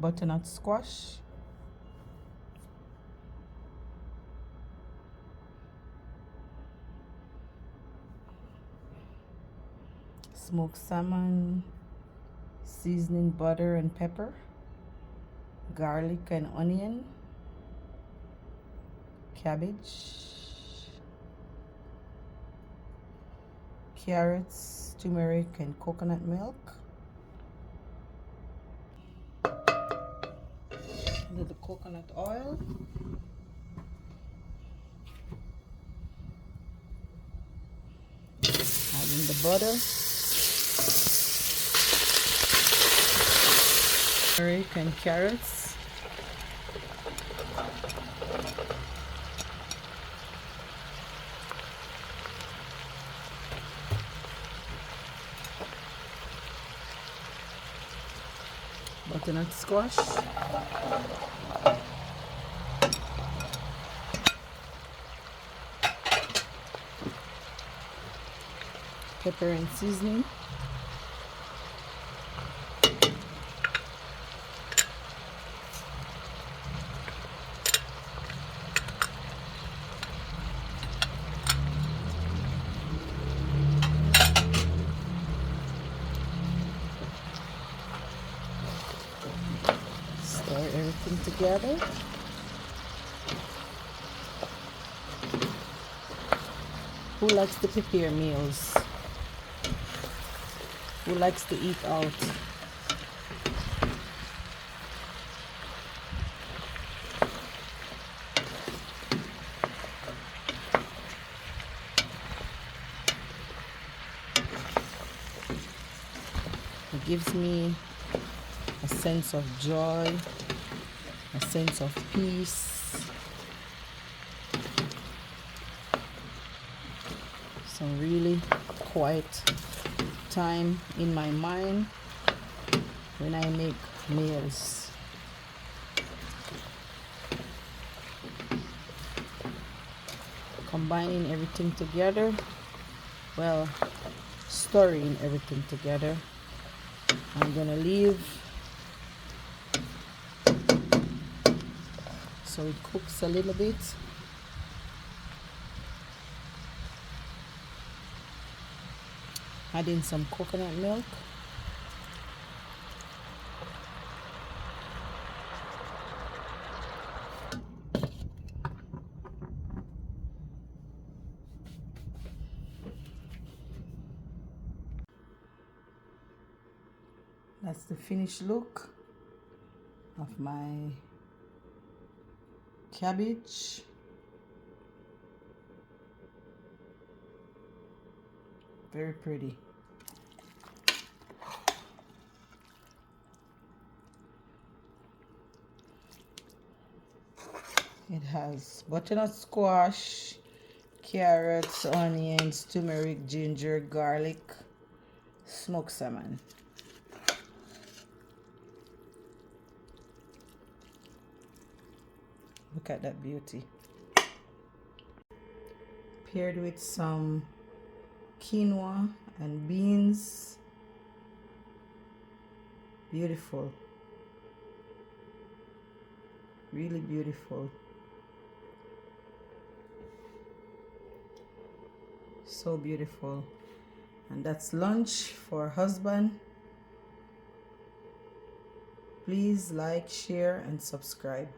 butternut squash, smoked salmon, seasoning butter and pepper, garlic and onion, cabbage, carrots, turmeric and coconut milk, a little coconut oil, adding the butter, turmeric and carrots, butternut squash, pepper and seasoning, stir everything together. Who likes to prepare meals? Who likes to eat out? It gives me a sense of joy, a sense of peace. Some really quiet time in my mind when I make meals. Combining everything together, well, stirring everything together. I'm gonna leave so it cooks a little bit. Add in some coconut milk. That's the finished look of my cabbage. Very pretty. It has butternut squash, carrots, onions, turmeric, ginger, garlic, smoked salmon. Look at that beauty. Paired with some quinoa and beans. Beautiful. Really beautiful. So beautiful. And that's lunch for husband. Please like, share, and subscribe.